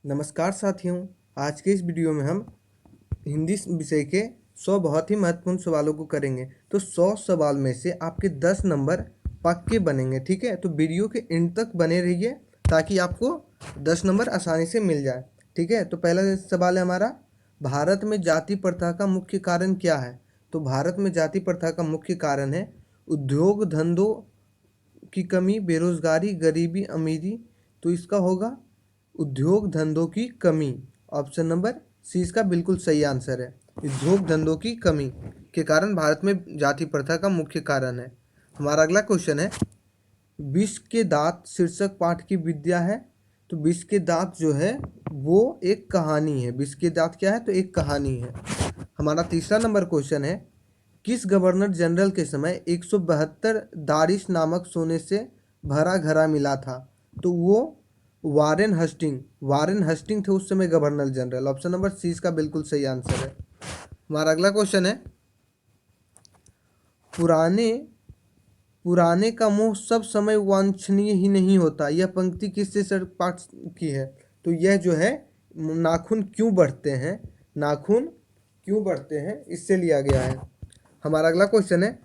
नमस्कार साथियों। आज के इस वीडियो में हम हिंदी विषय के 100 बहुत ही महत्वपूर्ण सवालों को करेंगे। तो 100 सवाल में से आपके 10 नंबर पक्के बनेंगे, ठीक है। तो वीडियो के एंड तक बने रहिए ताकि आपको 10 नंबर आसानी से मिल जाए, ठीक है। तो पहला सवाल है हमारा, भारत में जाति प्रथा का मुख्य कारण क्या है। तो भारत में जाति प्रथा का मुख्य कारण है उद्योग धंधों की कमी, बेरोजगारी, गरीबी, अमीरी। तो इसका होगा उद्योग धंधों की कमी। ऑप्शन नंबर सी इसका बिल्कुल सही आंसर है। उद्योग धंधों की कमी के कारण भारत में जाति प्रथा का मुख्य कारण है। हमारा अगला क्वेश्चन है, विष के दांत शीर्षक पाठ की विद्या है। तो विष के दांत जो है वो एक कहानी है। विष के दांत क्या है, तो एक कहानी है। हमारा तीसरा नंबर क्वेश्चन है, किस गवर्नर जनरल के समय 172 दारिश नामक सोने से भरा घड़ा मिला था। तो वो वारेन हस्टिंग थे उस समय governor general. Option number C इसका बिल्कुल सही आंसर है। हमारा अगला क्वेश्चन है, पुराने पुराने का मोह सब समय वांछनीय ही नहीं होता, यह पंक्ति किससे सर पाठ की है। तो यह जो है नाखून क्यों बढ़ते हैं, नाखून क्यों बढ़ते हैं, इससे लिया गया है। हमारा अगला क्वेश्चन है,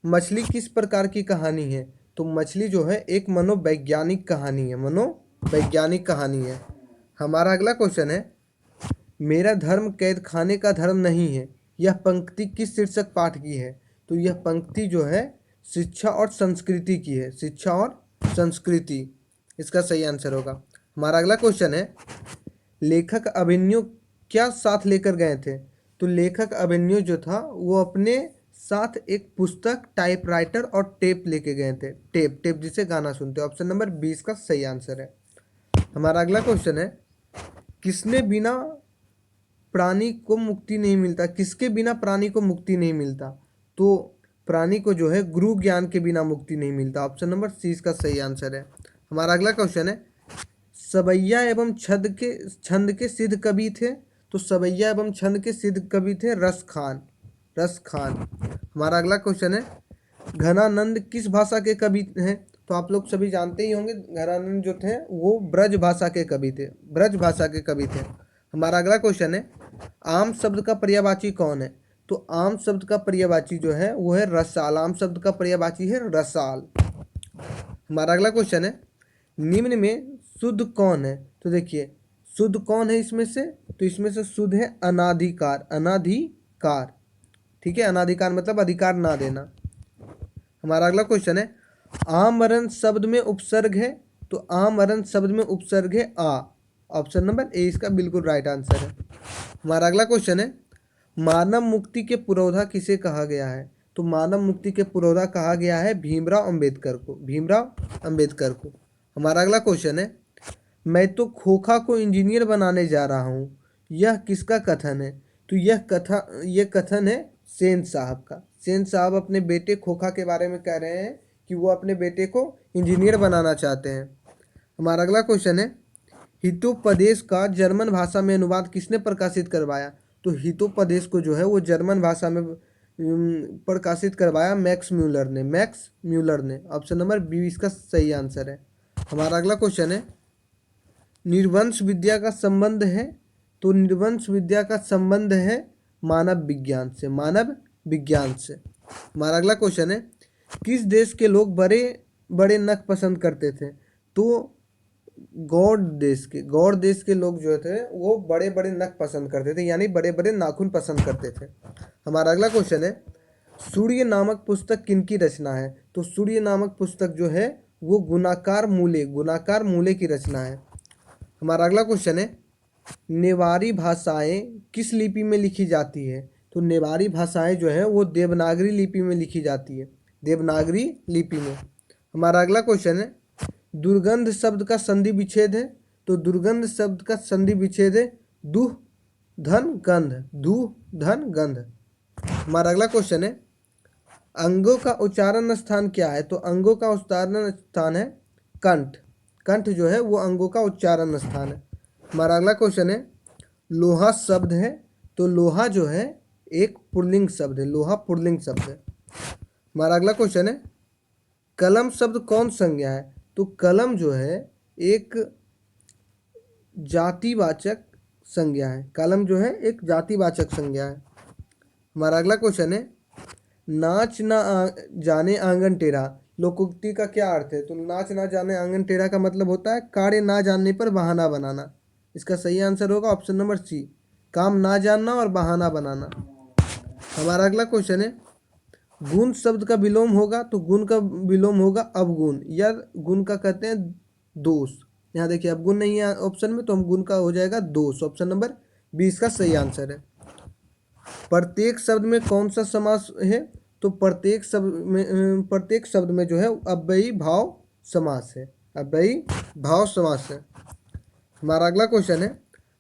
मछली किस प्रकार की कहानी है। तो मछली जो है एक मनोवैज्ञानिक कहानी है, मनोवैज्ञानिक कहानी है। हमारा अगला क्वेश्चन है, मेरा धर्म कैद खाने का धर्म नहीं है, यह पंक्ति किस शीर्षक पाठ की है। तो यह पंक्ति जो है शिक्षा और संस्कृति की है, शिक्षा और संस्कृति इसका सही आंसर होगा। हमारा अगला क्वेश्चन है, लेखक अभिमन्यु क्या साथ लेकर गए थे। तो लेखक अभिमन्यु जो था वो अपने साथ एक पुस्तक, टाइपराइटर और टेप लेके गए थे। टेप जिसे गाना सुनते हैं। ऑप्शन नंबर 20 का सही आंसर है। हमारा अगला क्वेश्चन है, किसने बिना प्राणी को मुक्ति नहीं मिलता, किसके बिना प्राणी को मुक्ति नहीं मिलता। तो प्राणी को जो है गुरु ज्ञान के बिना मुक्ति नहीं मिलता। ऑप्शन नंबर सी इसका सही आंसर है। हमारा अगला क्वेश्चन है, सवैया एवं छंद के सिद्ध कवि थे। तो सवैया एवं छंद के सिद्ध कवि थे रस खान। हमारा अगला क्वेश्चन है, घनानंद किस भाषा के कवि हैं। तो आप लोग सभी जानते ही होंगे, घनानंद जो थे वो ब्रज भाषा के कवि थे, ब्रज भाषा के कवि थे। हमारा अगला क्वेश्चन है, आम शब्द का पर्यायवाची कौन है। तो आम शब्द का पर्यायवाची जो है वो है रसाल। आम शब्द का पर्यायवाची है रसाल। हमारा अगला क्वेश्चन है, निम्न में शुद्ध कौन है। तो देखिए शुद्ध कौन है इसमें से, तो इसमें से शुद्ध है अनाधिकार, अनाधिकार, ठीक है। अनाधिकार मतलब अधिकार ना देना। हमारा अगला क्वेश्चन है, आमरण शब्द में उपसर्ग है। तो आमरण शब्द में उपसर्ग है आ। ऑप्शन नंबर ए इसका बिल्कुल राइट आंसर है। हमारा अगला क्वेश्चन है, मानव मुक्ति के पुरोधा किसे कहा गया है। तो मानव मुक्ति के पुरोधा कहा गया है भीमराव अंबेडकर को, भीमराव अंबेडकर को। हमारा अगला क्वेश्चन है, मैं तो खोखा को इंजीनियर बनाने जा रहा हूँ, यह किसका कथन है। तो यह कथन है सेन साहब का। सेन साहब अपने बेटे खोखा के बारे में कह रहे हैं कि वो अपने बेटे को इंजीनियर बनाना चाहते हैं। हमारा अगला क्वेश्चन है, हितोपदेश का जर्मन भाषा में अनुवाद किसने प्रकाशित करवाया। तो हितोपदेश को जो है वो जर्मन भाषा में प्रकाशित करवाया मैक्स म्यूलर ने, मैक्स म्यूलर ने। ऑप्शन नंबर बी इसका सही आंसर है। हमारा अगला क्वेश्चन है, निर्वंश विद्या का संबंध है। तो निर्वंश विद्या का संबंध है मानव विज्ञान से, मानव विज्ञान से। हमारा अगला क्वेश्चन है, किस देश के लोग बड़े बड़े नख पसंद करते थे। तो गौड़ देश के लोग जो थे वो बड़े बड़े नख पसंद करते थे, यानी बड़े बड़े नाखून पसंद करते थे। हमारा अगला क्वेश्चन है, सूर्य नामक पुस्तक किनकी रचना है। तो सूर्य नामक पुस्तक जो है वो गुणाकार मूले की रचना है। हमारा अगला क्वेश्चन है, नेवारी भाषाएं किस लिपि में लिखी जाती है। तो नेवारी भाषाएं जो है वो देवनागरी लिपि में लिखी जाती है, देवनागरी लिपि में। हमारा अगला क्वेश्चन है, दुर्गंध शब्द का संधि विच्छेद है। तो दुर्गंध शब्द का संधि विच्छेद है दुह धन गंध, दुह धन गंध। हमारा अगला क्वेश्चन है, अंगों का उच्चारण स्थान क्या है। तो अंगों का उच्चारण स्थान है कंठ, कंठ जो है वो अंगों का उच्चारण स्थान है। हमारा अगला क्वेश्चन है, लोहा शब्द है। तो लोहा जो है एक पुल्लिंग शब्द है, लोहा पुल्लिंग शब्द है। हमारा अगला क्वेश्चन है, कलम शब्द कौन संज्ञा है। तो कलम जो है एक जातिवाचक संज्ञा है। कलम जो है एक जातिवाचक संज्ञा है। हमारा अगला क्वेश्चन है, नाच ना जाने आंगन टेढ़ा लोकोक्ति का क्या अर्थ है? तो नाच ना जाने आंगन टेढ़ा का मतलब होता है कार्य ना जानने पर बहाना बनाना। इसका सही आंसर होगा ऑप्शन नंबर सी, काम ना जानना और बहाना बनाना। हमारा अगला क्वेश्चन है, गुण शब्द का विलोम होगा तो गुण का विलोम होगा अवगुण, या गुण का कहते हैं दोष। यहाँ देखिए अवगुण नहीं है ऑप्शन में, तो हम गुण का हो जाएगा दोष। ऑप्शन नंबर 20 का सही आंसर है। प्रत्येक शब्द में कौन सा समास है? तो प्रत्येक शब्द में जो है अव्ययी भाव समास है, अव्ययी भाव समास है। हमारा अगला क्वेश्चन है,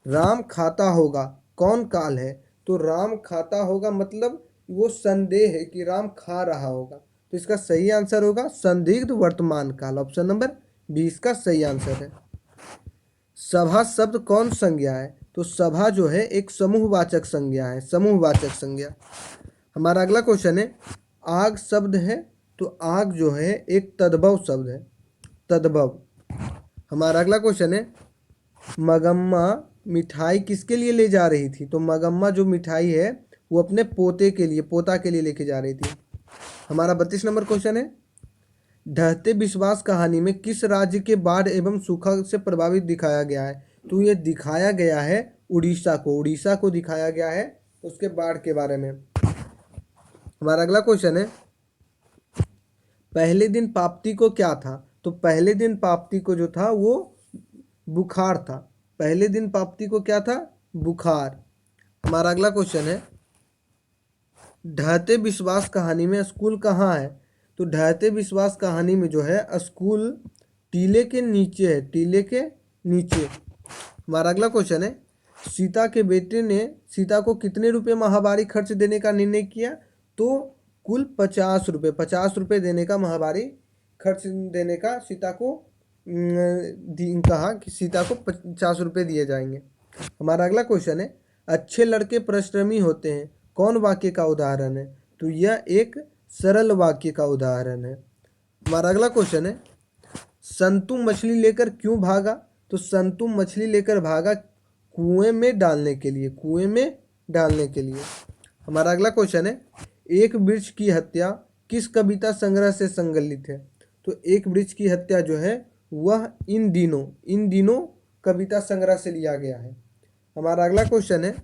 राम खाता होगा कौन काल है? तो राम खाता होगा मतलब वो संदेह है कि राम खा रहा होगा, तो इसका सही आंसर होगा संदिग्ध वर्तमान काल। ऑप्शन नंबर 20 का सही आंसर है। सभा शब्द कौन संज्ञा है? तो सभा जो है एक समूहवाचक संज्ञा है, समूहवाचक संज्ञा। हमारा अगला क्वेश्चन है, आग शब्द है तो आग जो है एक तद्भव शब्द है, तद्भव। हमारा अगला क्वेश्चन है, मगम्मा मिठाई किसके लिए ले जा रही थी? तो मगम्मा जो मिठाई है वो अपने पोते के लिए, पोता के लिए लेके जा रही थी। हमारा 32 नंबर क्वेश्चन है, ढहते विश्वास कहानी में किस राज्य के बाढ़ एवं सूखा से प्रभावित दिखाया गया है? तो ये दिखाया गया है उड़ीसा को, उड़ीसा को दिखाया गया है उसके बाढ़ के बारे में। हमारा अगला क्वेश्चन है, पहले दिन पाप्ती को क्या था? तो पहले दिन पाप्ती को जो था वो बुखार था। पहले दिन पाप्ती को क्या था? बुखार। हमारा अगला क्वेश्चन है, ढहते विश्वास कहानी में स्कूल कहाँ है? तो ढहते विश्वास कहानी में जो है स्कूल टीले के नीचे है, टीले के नीचे। हमारा अगला क्वेश्चन है, सीता के बेटे ने सीता को कितने रुपए माहवारी खर्च देने का निर्णय किया? तो कुल 50 रुपये, 50 रुपये देने का माहवारी खर्च देने का सीता को कहा कि सीता को 50 रुपये दिए जाएंगे। हमारा अगला क्वेश्चन है, अच्छे लड़के परिश्रमी होते हैं कौन वाक्य का उदाहरण है? तो यह एक सरल वाक्य का उदाहरण है। हमारा अगला क्वेश्चन है, संतु मछली लेकर क्यों भागा? तो संतु मछली लेकर भागा कुएं में डालने के लिए, कुएं में डालने के लिए। हमारा अगला क्वेश्चन है, एक वृक्ष की हत्या किस कविता संग्रह से संकलित है? तो एक वृक्ष की हत्या जो है वह इन दिनों कविता संग्रह से लिया गया है। हमारा अगला क्वेश्चन है,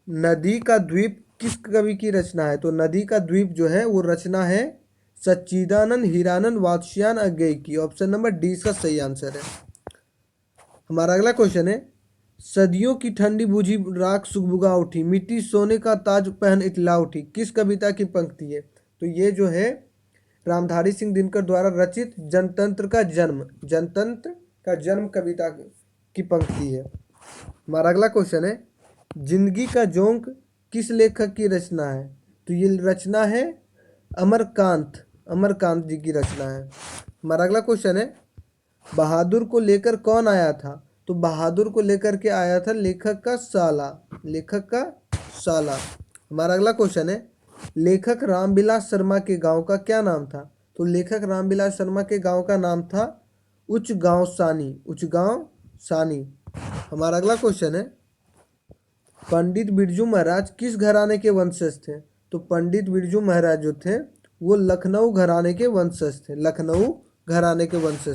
नदी का द्वीप किस कवि की रचना है? तो नदी का द्वीप जो है वो रचना है सच्चिदानंद हीरानंद वात्स्यायन अज्ञेय की। ऑप्शन नंबर डी इसका सही आंसर है। हमारा अगला क्वेश्चन है, सदियों की ठंडी बूझी राख सुगबुगा उठी, मिट्टी सोने का ताज पहन इतला उठी, किस कविता की पंक्ति है? तो ये जो है रामधारी सिंह दिनकर द्वारा रचित जनतंत्र का जन्म कविता की पंक्ति है। हमारा अगला क्वेश्चन है, जिंदगी का जोंक किस लेखक की रचना है? तो ये रचना है अमरकांत जी की रचना है। हमारा अगला क्वेश्चन है, बहादुर को लेकर कौन आया था? तो बहादुर को लेकर के आया था लेखक का साला। हमारा अगला क्वेश्चन है, लेखक रामविलास शर्मा के गांव का क्या नाम था? तो लेखक रामविलास शर्मा के गांव का नाम था उच्चगांव सानी। हमारा अगला क्वेश्चन है, पंडित बिरजू महाराज किस घराने के वंशज थे? तो पंडित बिरजू महाराज जो थे वो लखनऊ घराने के वंशज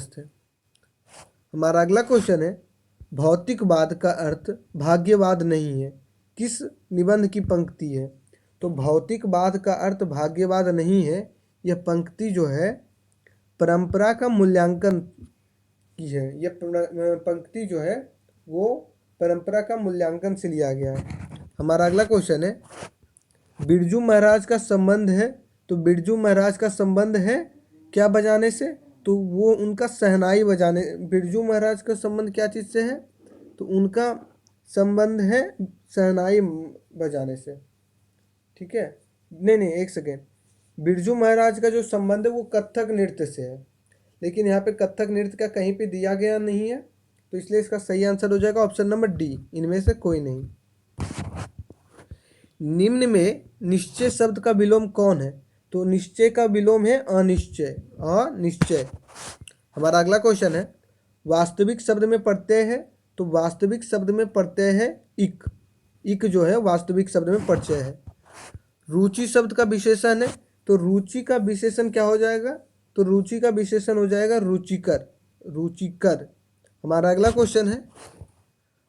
थे। हमारा अगला क्वेश्चन है, भौतिकवाद का अर्थ भाग्यवाद नहीं है, किस निबंध की पंक्ति है? तो भौतिकवाद का अर्थ भाग्यवाद नहीं है, यह पंक्ति जो है परंपरा का मूल्यांकन की है। यह पंक्ति जो है वो परंपरा का मूल्यांकन से लिया गया है। हमारा अगला क्वेश्चन है, बिरजू महाराज का संबंध है? तो बिरजू महाराज का संबंध है क्या बजाने से? तो वो उनका शहनाई बजाने। बिरजू महाराज का संबंध क्या चीज़ से है? तो उनका संबंध है शहनाई बजाने से। ठीक है, नहीं एक सेकेंड, बिरजू महाराज का जो संबंध है वो कथक नृत्य से है, लेकिन यहाँ पे कथक नृत्य का कहीं पे दिया गया नहीं है, तो इसलिए इसका सही आंसर हो जाएगा ऑप्शन नंबर डी, इनमें से कोई नहीं। निम्न में निश्चय शब्द का विलोम कौन है? तो निश्चय का विलोम है अनिश्चय। हमारा अगला क्वेश्चन है, वास्तविक शब्द में प्रत्यय है? तो वास्तविक शब्द में प्रत्यय है इक। इक जो है वास्तविक शब्द में प्रत्यय है। रुचि शब्द का विशेषण है, तो रुचि का विशेषण क्या हो जाएगा? तो रुचि का विशेषण हो जाएगा रुचिकर। रुचिकर। हमारा अगला क्वेश्चन है,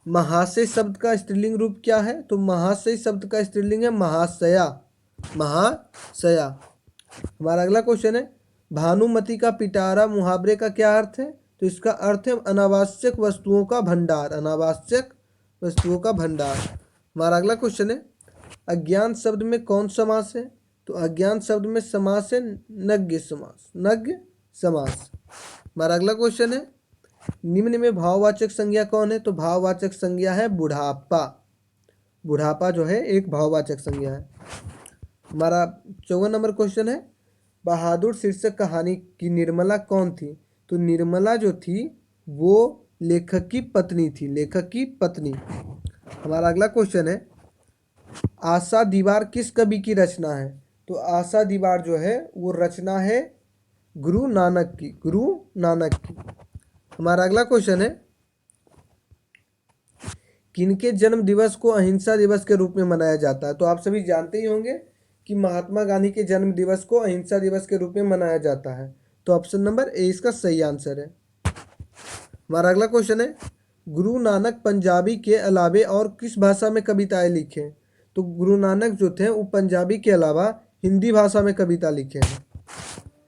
महाशय शब्द का स्त्रीलिंग रूप क्या है? तो महाशय शब्द का स्त्रीलिंग है महाशया। महाशया। हमारा अगला क्वेश्चन है, भानुमति का पिटारा मुहावरे का क्या अर्थ है? तो इसका अर्थ है अनावश्यक वस्तुओं का भंडार। अनावश्यक वस्तुओं का भंडार। हमारा अगला क्वेश्चन है, अज्ञान शब्द में कौन समास है? तो अज्ञान शब्द में समास है नज्ञ समास। नज्ञ समास। हमारा अगला क्वेश्चन है, निम्न में भाववाचक संज्ञा कौन है? तो भाववाचक संज्ञा है बुढ़ापा। बुढ़ापा जो है एक भाववाचक संज्ञा है। हमारा 54 नंबर क्वेश्चन है, बहादुर शीर्षक कहानी की निर्मला कौन थी? तो निर्मला जो थी वो लेखक की पत्नी थी। लेखक की पत्नी। हमारा अगला क्वेश्चन है, आशा दीवार किस कवि की रचना है? तो आशा दीवार जो है वो रचना है गुरु नानक की। गुरु नानक की। हमारा अगला क्वेश्चन है, किनके जन्म दिवस को अहिंसा दिवस के रूप में मनाया जाता है? तो आप सभी जानते ही होंगे कि महात्मा गांधी के जन्म दिवस को अहिंसा दिवस के रूप में मनाया जाता है। तो ऑप्शन नंबर ए इसका सही आंसर है। हमारा अगला क्वेश्चन है, गुरु नानक पंजाबी के अलावे और किस भाषा में कविताएं लिखे? तो गुरु नानक जो थे वो पंजाबी के अलावा हिंदी भाषा में कविता लिखे हैं।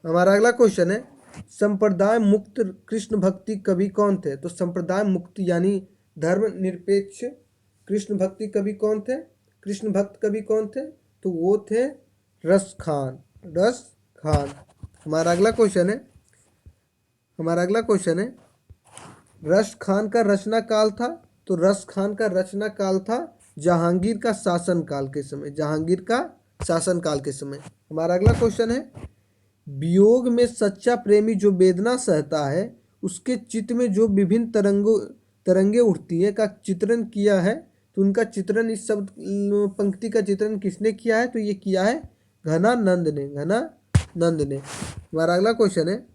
हमारा अगला क्वेश्चन है, संप्रदाय मुक्त कृष्ण भक्ति कवि कौन थे? तो संप्रदाय मुक्त यानी धर्म निरपेक्ष कृष्ण भक्ति कवि कौन थे? कृष्ण भक्त कवि कौन थे? तो वो थे रस खान। रस खान। हमारा अगला क्वेश्चन है, रस खान का रचना काल था? तो रस खान का रचना काल था जहांगीर का शासन काल के समय। जहांगीर का शासन काल के समय। हमारा अगला क्वेश्चन है, वियोग में सच्चा प्रेमी जो वेदना सहता है उसके चित्त में जो विभिन्न तरंगे उठती है का चित्रण किया है। तो उनका चित्रण, इस शब्द पंक्ति का चित्रण किसने किया है? तो ये किया है घनानंद ने। घनानंद ने। हमारा अगला क्वेश्चन है,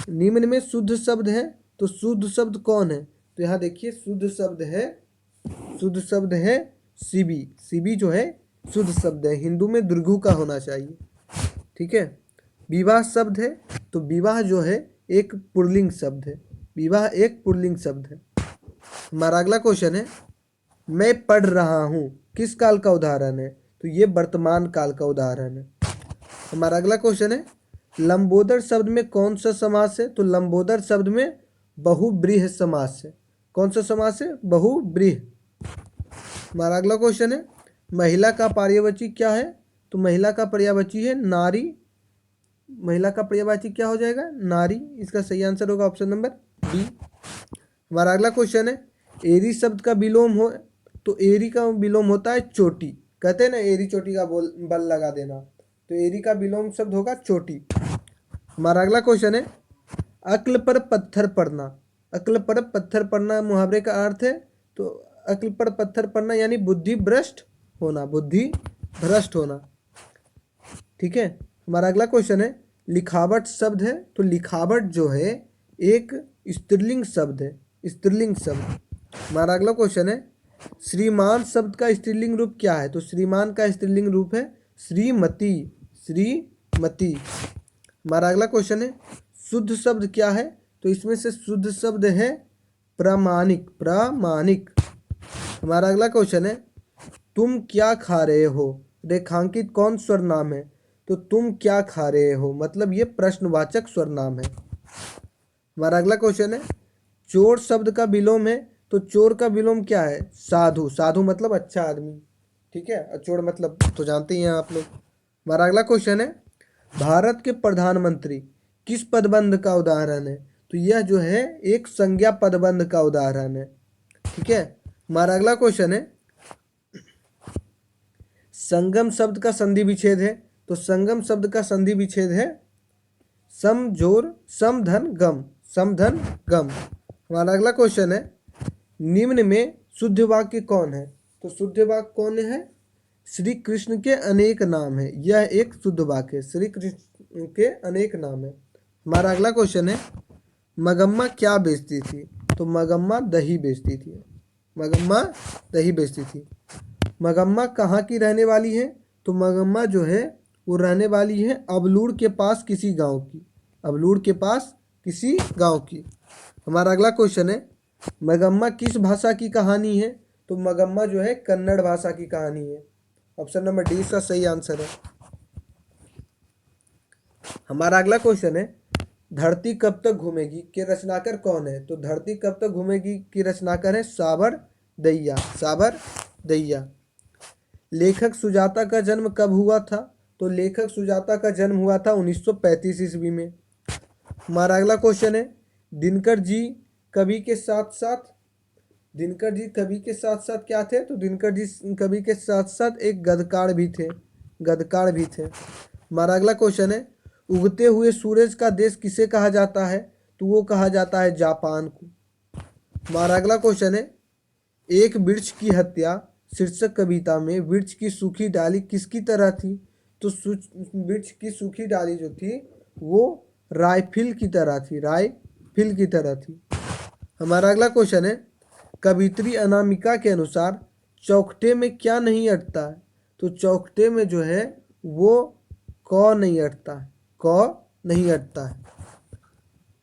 निम्न में शुद्ध शब्द है? तो शुद्ध शब्द कौन है? तो यहाँ देखिए शुद्ध शब्द है शिवी। शिवी जो है शुद्ध शब्द है। हिंदू में दुर्गु का होना चाहिए। ठीक है। विवाह शब्द है? तो विवाह जो है एक पुल्लिंग शब्द है। विवाह एक पुल्लिंग शब्द है। हमारा अगला क्वेश्चन है, मैं पढ़ रहा हूँ किस काल का उदाहरण है? तो ये वर्तमान काल का उदाहरण है। हमारा अगला क्वेश्चन है, लंबोदर शब्द में कौन सा समास है? तो लंबोदर शब्द में बहुब्रीहि समास है। कौन सा समास है? बहुब्रीहि। हमारा अगला क्वेश्चन है, महिला का पर्यायवाची क्या है? तो महिला का पर्यायवाची है नारी। महिला का पर्यायवाची क्या हो जाएगा? नारी। इसका सही आंसर होगा ऑप्शन नंबर बी। हमारा अगला क्वेश्चन है, एरी शब्द का विलोम हो? तो एरी का विलोम होता है चोटी। कहते हैं ना एरी चोटी का बल लगा देना। तो एरी का विलोम शब्द होगा चोटी। हमारा अगला क्वेश्चन है, अक्ल पर पत्थर पड़ना। अक्ल पर पत्थर पड़ना मुहावरे का अर्थ है? तो अक्ल पर पत्थर पड़ना यानी बुद्धि भ्रष्ट होना। बुद्धि भ्रष्ट होना। ठीक है। हमारा अगला क्वेश्चन है, लिखावट शब्द है? तो लिखावट जो है एक स्त्रीलिंग शब्द है। स्त्रीलिंग शब्द। हमारा अगला क्वेश्चन है, श्रीमान शब्द का स्त्रीलिंग रूप क्या है? तो श्रीमान का स्त्रीलिंग रूप है श्रीमती। श्रीमती। हमारा अगला क्वेश्चन है, शुद्ध शब्द क्या है? तो इसमें से शुद्ध शब्द है प्रामाणिक। प्रामाणिक। हमारा अगला क्वेश्चन है, तुम क्या खा रहे हो रेखांकित कौन स्वर नाम है? तो तुम क्या खा रहे हो मतलब ये प्रश्नवाचक स्वर नाम है। हमारा अगला क्वेश्चन है, चोर शब्द का विलोम है? तो चोर का विलोम क्या है? साधु। साधु मतलब अच्छा आदमी। ठीक है। और चोर मतलब तो जानते ही हैं आप लोग। हमारा अगला क्वेश्चन है, भारत के प्रधानमंत्री किस पदबंध का उदाहरण है? तो यह जो है एक संज्ञा पदबंध का उदाहरण है। ठीक है। हमारा अगला क्वेश्चन है, संगम शब्द का संधि विच्छेद है? तो संगम शब्द का संधि विच्छेद है समझोर समधन गम। समधन गम। हमारा अगला क्वेश्चन है, निम्न में शुद्ध वाक्य कौन है? तो शुद्ध वाक्य कौन है? श्री कृष्ण के अनेक नाम है। यह एक शुद्ध वाक्य है। श्री कृष्ण के अनेक नाम है। हमारा अगला क्वेश्चन है, मगम्मा क्या बेचती थी? तो मगम्मा दही बेचती थी। मगम्मा दही बेचती थी। मगम्मा कहाँ की रहने वाली है? तो मगम्मा जो है वो रहने वाली है अबलूर के पास किसी गांव की। अबलूर के पास किसी गांव की। हमारा अगला क्वेश्चन है, मगम्मा किस भाषा की कहानी है? तो मगम्मा जो है कन्नड़ भाषा की कहानी है। ऑप्शन नंबर डी इसका सही आंसर है। हमारा अगला क्वेश्चन है, धरती कब तक घूमेगी के रचनाकार कौन है? तो धरती कब तक घूमेगी की रचनाकार है साबर दहिया। साबर दहिया। लेखक सुजाता का जन्म कब हुआ था? तो लेखक सुजाता का जन्म हुआ था 1935 ईस्वी में। हमारा अगला क्वेश्चन है, दिनकर जी कवि के साथ साथ दिनकर जी कवि के साथ साथ क्या थे? तो दिनकर जी कवि के साथ साथ एक गद्यकार भी थे। गद्यकार भी थे। हमारा अगला क्वेश्चन है, उगते हुए सूरज का देश किसे कहा जाता है? तो वो कहा जाता है जापान को। हमारा अगला क्वेश्चन है, एक वृक्ष की हत्या शीर्षक कविता में वृक्ष की सूखी डाली किसकी तरह थी? तो वृक्ष की सूखी डाली जो थी वो रायफिल की तरह थी। रायफिल की तरह थी। हमारा अगला क्वेश्चन है, कवित्री अनामिका के अनुसार चौखटे में क्या नहीं अटता है? तो चौखटे में जो है वो क नहीं अटता है। क नहीं अटता है।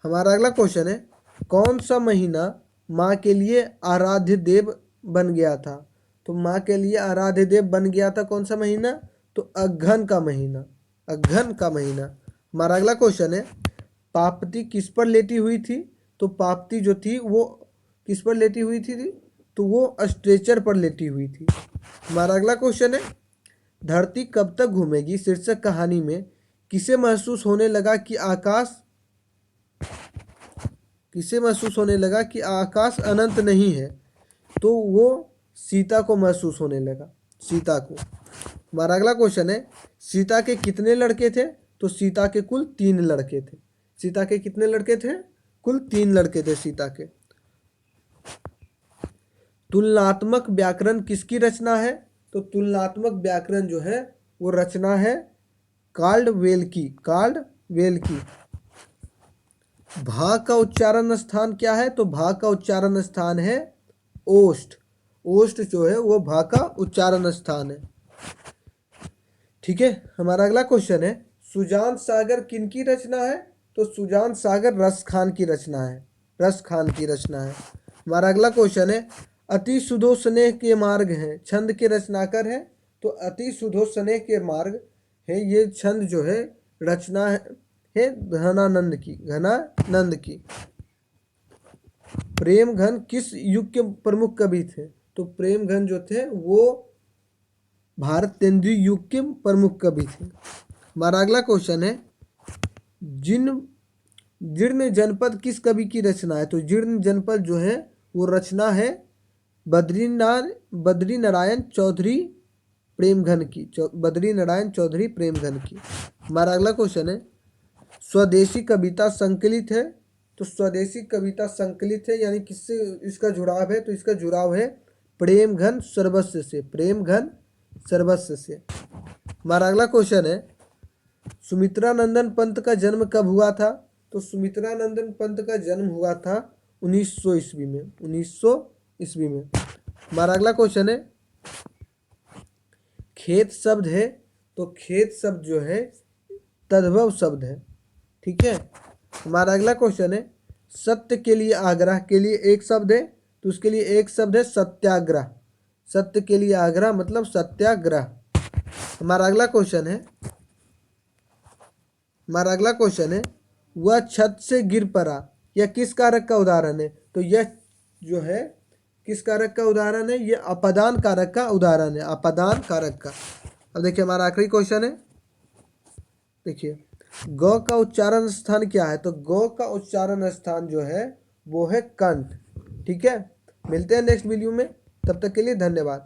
हमारा अगला क्वेश्चन है, कौन सा महीना माँ के लिए आराध्य देव बन गया था? तो माँ के लिए आराध्य देव बन गया था कौन सा महीना? तो अगहन का महीना। अगहन का महीना। हमारा अगला क्वेश्चन है, पापती किस पर लेटी हुई थी? तो पापती जो थी वो किस पर लेटी हुई थी? तो वो स्ट्रेचर पर लेटी हुई थी। हमारा अगला क्वेश्चन है, धरती कब तक घूमेगी शीर्षक कहानी में किसे महसूस होने लगा कि आकाश अनंत नहीं है? तो वो सीता को महसूस होने लगा। सीता को। हमारा अगला क्वेश्चन है, सीता के कितने लड़के थे? तो सीता के कुल 3 लड़के थे। सीता के कितने लड़के थे? कुल 3 लड़के थे सीता के। तुलनात्मक व्याकरण किसकी रचना है? तो तुलनात्मक व्याकरण जो है वो रचना है काल्डवेल की। काल्डवेल की। भा का उच्चारण स्थान क्या है? तो भा का उच्चारण स्थान है ओष्ठ। ओष्ठ जो है वो भा का उच्चारण स्थान है। ठीक है। हमारा अगला क्वेश्चन है, सुजान सागर किनकी रचना है? तो सुजान सागर रस खान की रचना है। रस खान की रचना है। हमारा अगला क्वेश्चन है, अति सुधो स्नेह के मार्ग हैं छंद के रचनाकार है? तो अति सुधो स्नेह के मार्ग है ये छंद जो है रचना है घनानंद की। घनानंद की। प्रेम घन किस युग के प्रमुख कवि थे? तो प्रेम घन जो थे वो भारतेंदु युग के प्रमुख कवि थे। हमारा अगला क्वेश्चन है, जीर्ण जनपद किस कवि की रचना है? तो जीर्ण जनपद जो है वो रचना है बद्री नारायण चौधरी प्रेमघन की। बद्री नारायण चौधरी प्रेमघन की। हमारा अगला क्वेश्चन है, स्वदेशी कविता संकलित है? तो स्वदेशी कविता संकलित है यानी किससे इसका जुड़ाव है? तो इसका जुड़ाव है प्रेमघन सर्वस्व से। प्रेमघन सर्वस्व से। हमारा अगला क्वेश्चन है, सुमित्रानंदन पंत का जन्म कब हुआ था? तो सुमित्रानंदन पंत का जन्म हुआ था 1900 ईस्वी में। 1900 ईस्वी में। हमारा अगला क्वेश्चन है, खेत शब्द है? तो खेत शब्द जो है तद्भव शब्द है। ठीक है। हमारा अगला क्वेश्चन है, सत्य के लिए आग्रह के लिए एक शब्द है? तो उसके लिए एक शब्द है सत्याग्रह। सत्य के लिए आग्रह मतलब सत्याग्रह। हमारा अगला क्वेश्चन है, वह छत से गिर पड़ा यह किस कारक का उदाहरण है? तो यह जो है किस कारक का उदाहरण है? यह अपदान कारक का उदाहरण है। अपदान कारक का। अब देखिए हमारा आखिरी क्वेश्चन है। देखिए ग का उच्चारण स्थान क्या है? तो ग का उच्चारण स्थान जो है वो है कंठ। ठीक है। मिलते हैं नेक्स्ट वीडियो में। तब तक के लिए धन्यवाद।